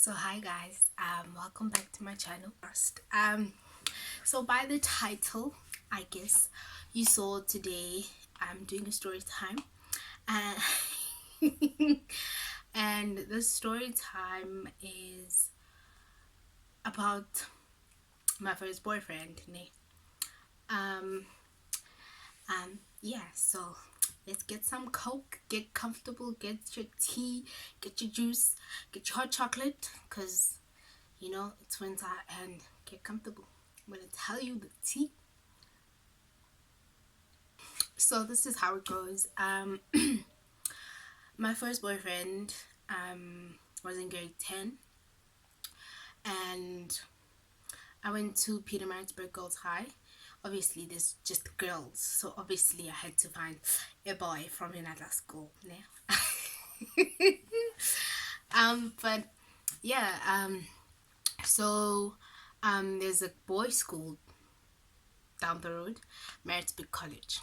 So hi guys, welcome back to my channel. First, so by the title, I guess you saw today I'm doing a story time, and and the story time is about my first boyfriend. Um, yeah. So let's get some Coke, get comfortable, get your tea, get your juice, get your hot chocolate, cause you know it's winter, and get comfortable. I'm gonna tell you the tea. So this is how it goes. My first boyfriend was in grade 10, and I went to Peter Maritzburg Girls High. Obviously there's just girls, so obviously I had to find a boy from another school. But yeah, so there's a boys school down the road, Maritzburg College.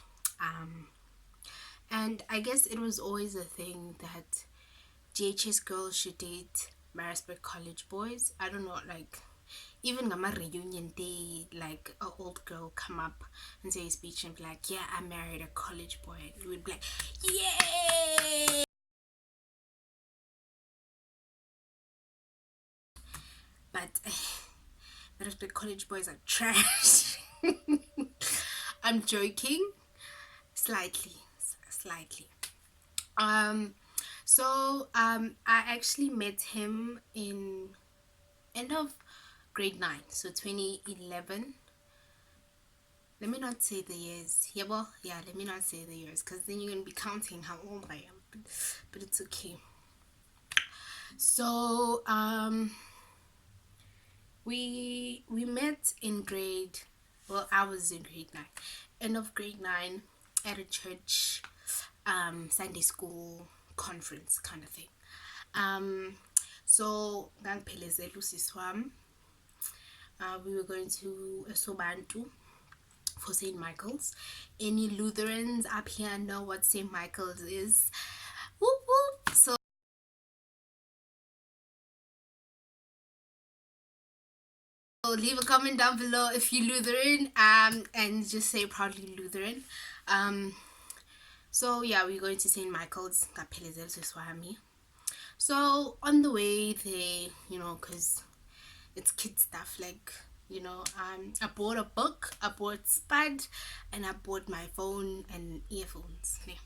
And I guess it was always a thing that GHS girls should date Maritzburg College boys. I don't know, like even on my reunion day, like an old girl come up and say a speech and be like, "Yeah, I married a college boy." And we would be like, "Yay!" But Maritzburg College boys are trash. I'm joking, slightly. I actually met him in end of grade 9, so 2011. Let me not say the years. Yeah, well, yeah, let me not say the years, because then you're gonna be counting how old I am. But it's okay. So we met in grade, well, I was in grade 9, end of grade 9, at a church Sunday school conference kind of thing. So ngangiphelezela usisi wami. We were going to Sobantu for St. Michael's. Any Lutherans up here know what St. Michael's is? Whoop whoop. So leave a comment down below if you're Lutheran, and just say proudly Lutheran. So yeah, we're going to St. Michael's. So on the way there, you know, because it's kid stuff, like, you know, I bought a book, I bought Spud, and I bought my phone and earphones. Yeah.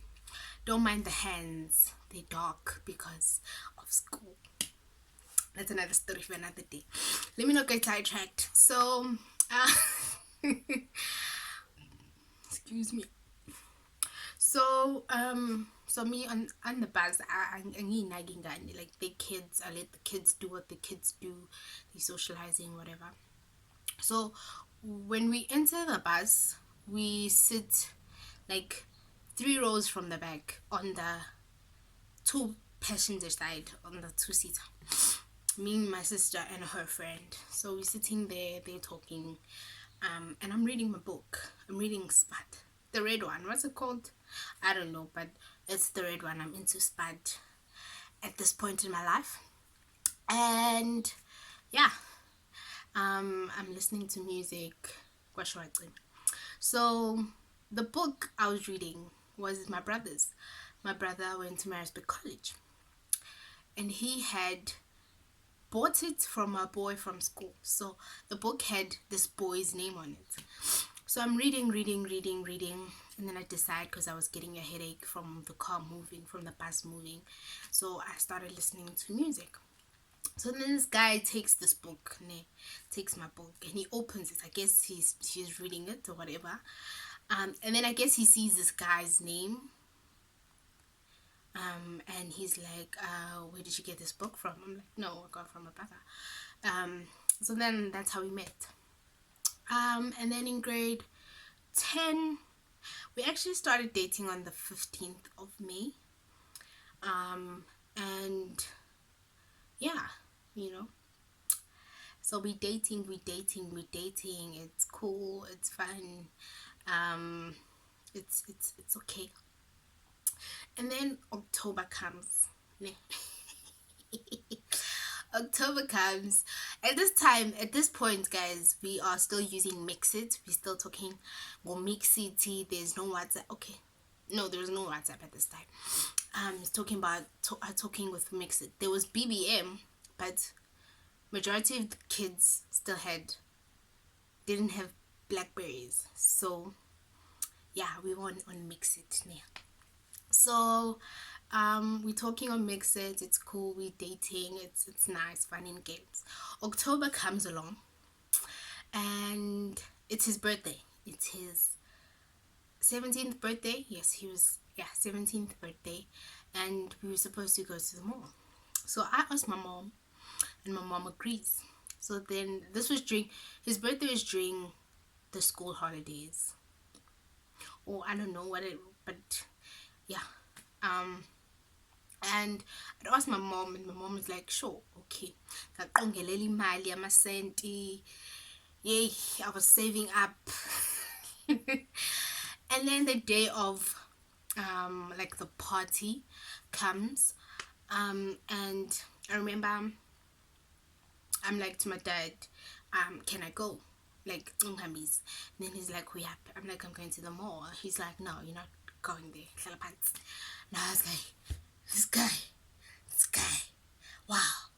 Don't mind the hands, they're dark because of school. That's another story for another day. Let me not get sidetracked. So excuse me. So so me on the bus, I nagging like the kids, I let the kids do what the kids do, they socializing, whatever. So when we enter the bus, we sit like 3 rows from the back on the 2 passenger side, on the 2-seater. Me, my sister, and her friend. So we're sitting there, they're talking, and I'm reading my book. I'm reading Spud, the red one. What's it called? I don't know, but it's the red one. I'm into Spud at this point in my life, and yeah, I'm listening to music. So the book I was reading was my brother's. My brother went to Maritzburg College, and he had bought it from a boy from school. So the book had this boy's name on it. So I'm reading, and then I decide, because I was getting a headache from the car moving, from the bus moving, so I started listening to music. So then this guy takes this book, takes my book, and he opens it. I guess he's reading it or whatever. And then I guess he sees this guy's name. And he's like, where did you get this book from? I'm like, no, I got it from my brother. So then that's how we met. And then in grade 10, we actually started dating on the 15th of May. And yeah, you know, so we dating, it's cool, it's fun, it's okay. And then October comes. October comes. At this point, guys, we are still using Mix It. We're still talking or Mix It. There's no WhatsApp. Okay, no, there's no WhatsApp at this time. It's talking about talking with Mix It. There was BBM, but majority of the kids still didn't have Blackberries. So yeah, we were on Mix It now. So we're talking on Mix It. It's cool. We're dating. It's nice, fun in games. October comes along, and it's his birthday. It's his 17th birthday. Yes, he was, yeah, 17th birthday, and we were supposed to go to the mall. So I asked my mom, and my mom agrees. So then this was during his birthday was during the school holidays, or I don't know what it, but yeah. And I'd asked my mom, and my mom was like, sure, okay. Ngaqongelela imali yamasenti. Yay, I was saving up. And then the day of like the party comes, and I remember I'm like to my dad, can I go? Like, and then he's like, we have. I'm like, I'm going to the mall. He's like, no, you're not going there. And I was like, this guy, wow.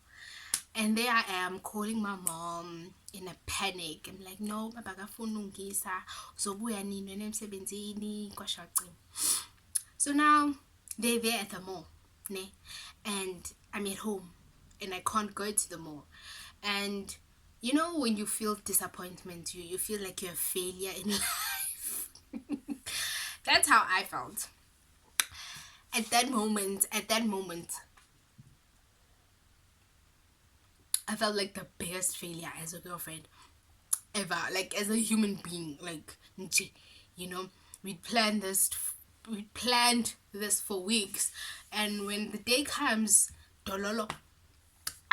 And there I am calling my mom in a panic. I'm like, no, baba kafuna ungisa. Uzobuya nini emsebenzini kwasha ucingo. So now they're there at the mall, ne? And I'm at home and I can't go to the mall. And you know when you feel disappointment, you feel like you're a failure in life. That's how I felt. At that moment, I felt like the biggest failure as a girlfriend ever, like as a human being. Like, you know, we planned this for weeks, and when the day comes, dololo,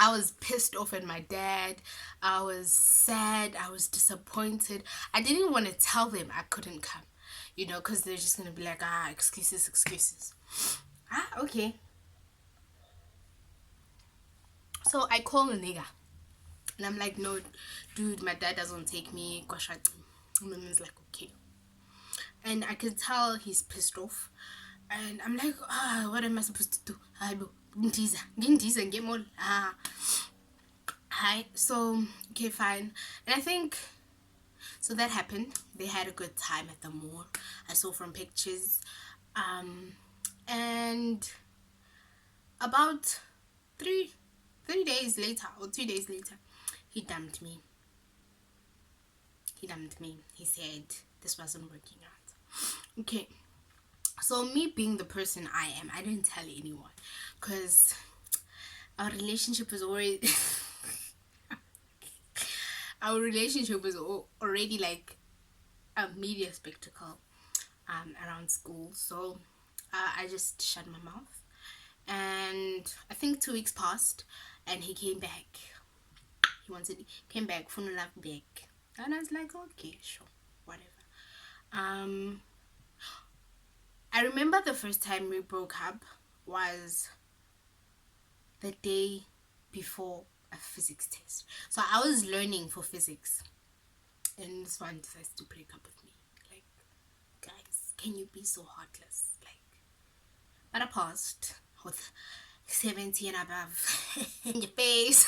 I was pissed off at my dad. I was sad. I was disappointed. I didn't want to tell them I couldn't come, you know, because they're just gonna be like, excuses. Okay. So I call a nigga, and I'm like, no, dude, my dad doesn't take me. And then he's like, okay. And I can tell he's pissed off. And I'm like, what am I supposed to do? Hi. So, okay, fine. And I think, so that happened. They had a good time at the mall. I saw from pictures. And about 3 days later, or 2 days later, he dumped me. He said this wasn't working out. Okay. So me being the person I am, I didn't tell anyone, because our relationship was already already like a media spectacle around school. So I just shut my mouth, and I think 2 weeks passed, and he came back. Came back, phone love back, and I was like, okay, sure, whatever. I remember the first time we broke up was the day before a physics test. So I was learning for physics, and this one decides to break up with me. Like, guys, can you be so heartless? Like, but I passed with 70 and above in your face.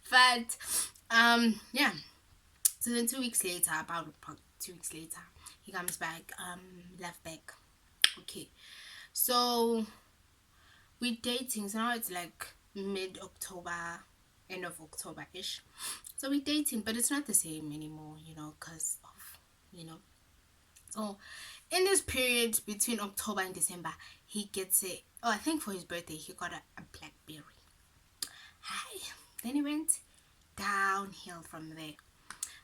But yeah. So then 2 weeks later, about 2 weeks later, he comes back, left back. Okay. So we're dating. So now it's like mid-October, end of October-ish. So we're dating, but it's not the same anymore, you know, because of, you know. So in this period between October and December, he gets it. Oh, I think for his birthday, he got a Blackberry. Hi. Then he went downhill from there.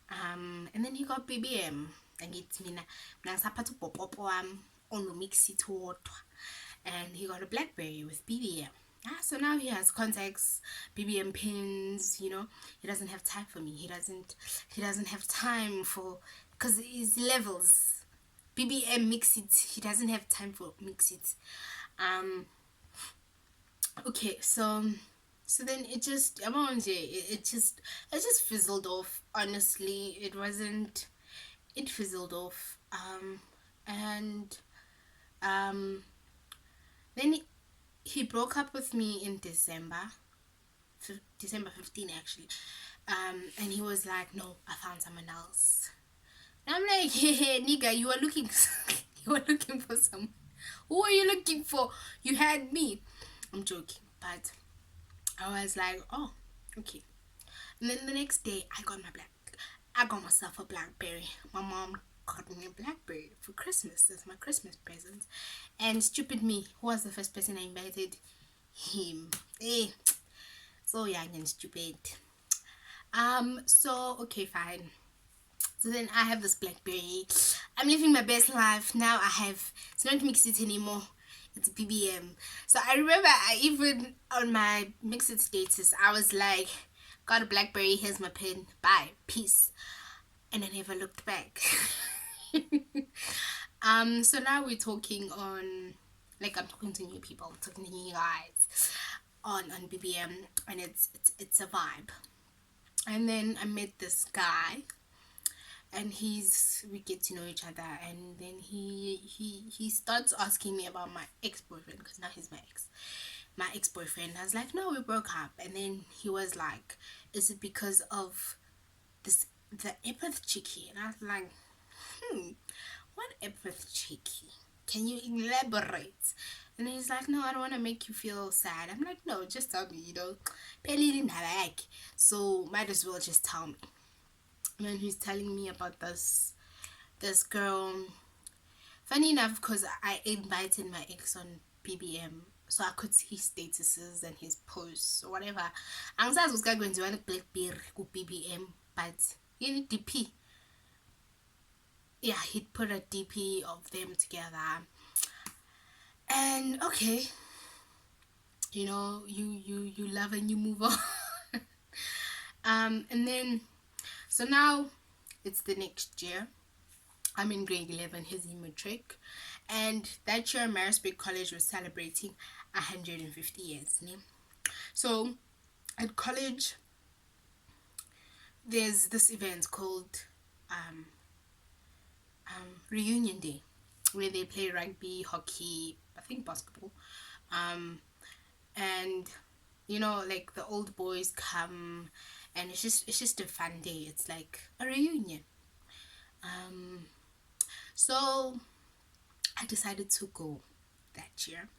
And then he got BBM. And it's mina ngisaphatha ubhopho wami onomix it wodwa, and he got a Blackberry with BBM. So now he has contacts, BBM pins, you know. He doesn't have time for me. He doesn't have time for, because his levels, BBM mix it. He doesn't have time for mix it. Okay, so then it just it just fizzled off. Honestly, it fizzled off. And um then he broke up with me in December 15 actually. And he was like, no, I found someone else. And I'm like, hey, nigga, you are looking you are looking for someone. Who are you looking for? You had me. I'm joking, but I was like, oh, okay. And then the next day, I got myself a BlackBerry. My mom got me a BlackBerry for Christmas. That's my Christmas present. And stupid me, who was the first person I invited? Him. Eh, so young and stupid. So okay, fine. So then I have this BlackBerry. I'm living my best life. Now I have, it's not Mixit anymore. It's BBM. So I remember I even on my Mixit status, I was like, got a BlackBerry, here's my pin. Bye. Peace. And I never looked back. So now we're talking on, like, I'm talking to new people, I'm talking to new guys on BBM, and it's a vibe. And then I met this guy, and we get to know each other, and then he starts asking me about my ex-boyfriend, because now he's my ex-boyfriend. I was like, no, we broke up. And then he was like, is it because of the epith cheeky? And I was like, what epith cheeky? Can you elaborate? And he's like, no, I don't want to make you feel sad. I'm like, no, just tell me, so might as well just tell me. And then he's telling me about this girl. Funny enough, because I invited my ex on BBM, so I could see his statuses and his posts or whatever. Angisazi was going to one BlackBerry ku BBM, but in DP, yeah, he'd put a DP of them together. And okay, you love and you move on. And then so now it's the next year. I'm in grade 11, he's in matric. And that year, Marisburg College was celebrating 150 years. So at college, there's this event called Reunion Day, where they play rugby, hockey, I think basketball. And like the old boys come, and it's just a fun day. It's like a reunion. So I decided to go that year.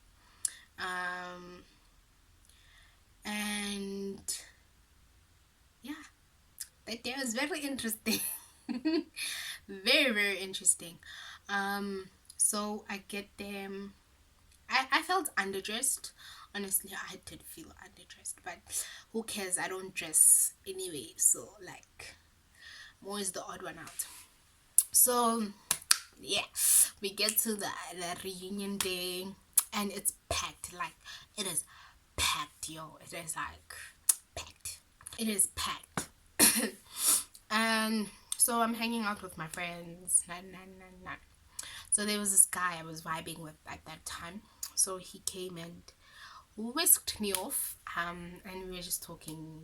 And yeah, that day was very interesting. Very, very interesting. So I get them. I felt underdressed. Honestly, I did feel underdressed, but who cares? I don't dress anyway, so like, I'm always the odd one out. So yeah, we get to the reunion day, and it's packed. Like, it is packed, yo. It is like packed. It is packed. And so I'm hanging out with my friends. So there was this guy I was vibing with at that time. So he came and whisked me off. And we were just talking.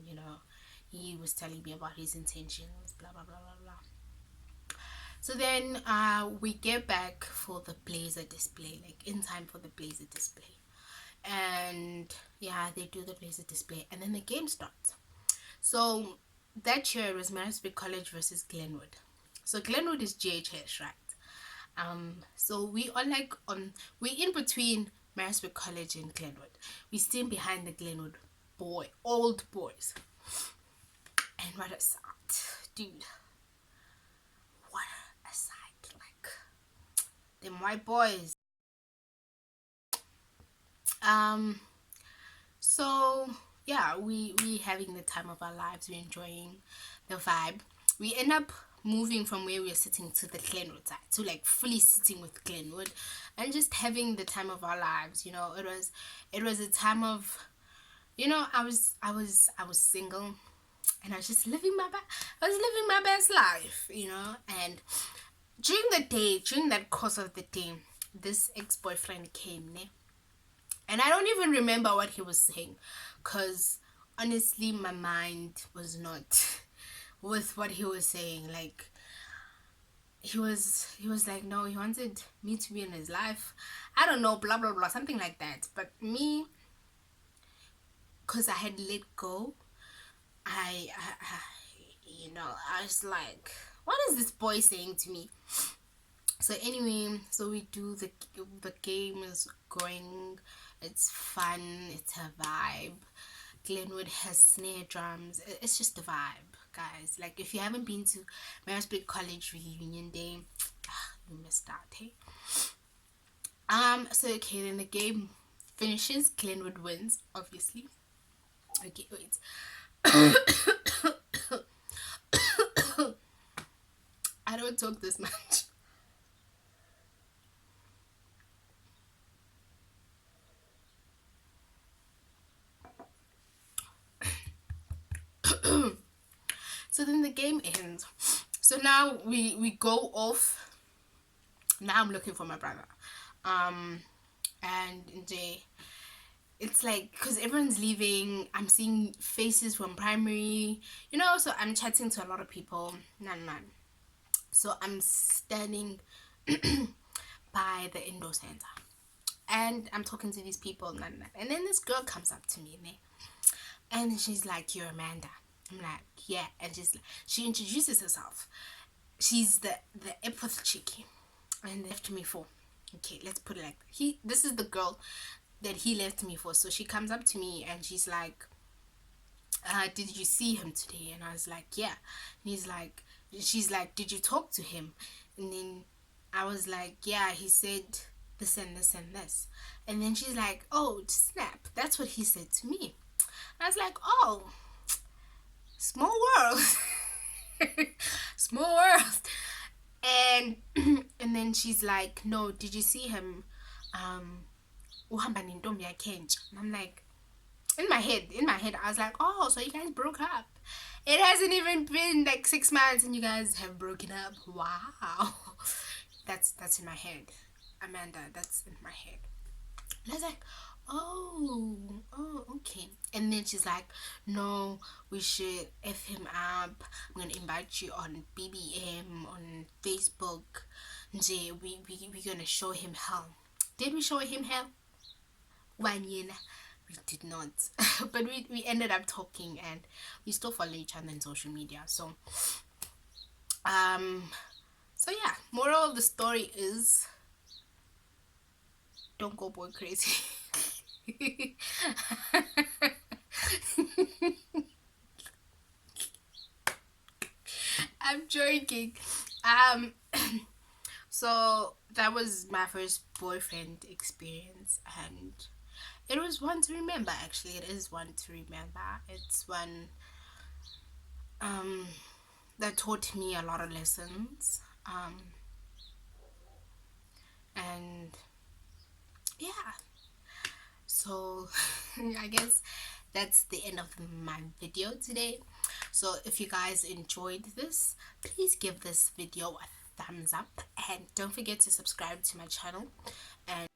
He was telling me about his intentions. Blah blah blah blah blah. So then we get back for the blazer display, like in time for the blazer display. And yeah, they do the blazer display, and then the game starts. So that year it was Marisburg College versus Glenwood. So Glenwood is GHS, right? So we are we in between Marisburg College and Glenwood. We stand behind the Glenwood old boys. And what a sight, dude. What a sight, like them white boys. So yeah, we having the time of our lives. We're enjoying the vibe. We end up moving from where we were sitting to the Glenwood side, to like fully sitting with Glenwood, and just having the time of our lives. It was a time of, I was single, and I was just living I was living my best life, and during that course of the day, this ex-boyfriend came, And I don't even remember what he was saying, because honestly my mind was not with what he was saying. Like, he was like, no, he wanted me to be in his life, I don't know, blah blah blah, something like that. But me, because I had let go, I was like, what is this boy saying to me? So anyway, so we do the game is going, it's fun, it's a vibe. Glenwood has snare drums. It's just a vibe, guys. Like, if you haven't been to Marisburg College reunion day, you missed out, hey. So okay, then the game finishes. Glenwood wins, obviously. Okay, wait. I don't talk this much. So then the game ends. So now we go off. Now I'm looking for my brother. And it's like, because everyone's leaving, I'm seeing faces from primary, so I'm chatting to a lot of people. None. So I'm standing by the indoor center, and I'm talking to these people. None. And then this girl comes up to me, and she's like, "You're Amanda." I'm like, "Yeah." And she introduces herself. She's the epith chickie, and left me for. Okay, let's put it like this is the girl that he left me for. So she comes up to me and she's like, did you see him today? And I was like, yeah. And she's like, did you talk to him? And then I was like, yeah, he said this and this and this. And then she's like, oh, snap, that's what he said to me. And I was like, oh, small world. Small world. And and then she's like, no, did you see him uhamba nentombi yakhe entsha? And I'm like, in my head I was like, oh, so you guys broke up. It hasn't even been like 6 months and you guys have broken up. Wow. That's in my head, Amanda. That's in my head. And I was like, oh, okay. And then she's like, no, we should F him up. I'm gonna invite you on BBM, on Facebook. We're gonna show him hell. Did we show him hell? 1 year. We did not. But we ended up talking, and we still follow each other on social media. So yeah, moral of the story is, don't go boy crazy. I'm joking. So that was my first boyfriend experience, and it was one to remember. Actually, it is one to remember. It's one that taught me a lot of lessons. And yeah, so I guess that's the end of my video today. So if you guys enjoyed this, please give this video a thumbs up, and don't forget to subscribe to my channel. And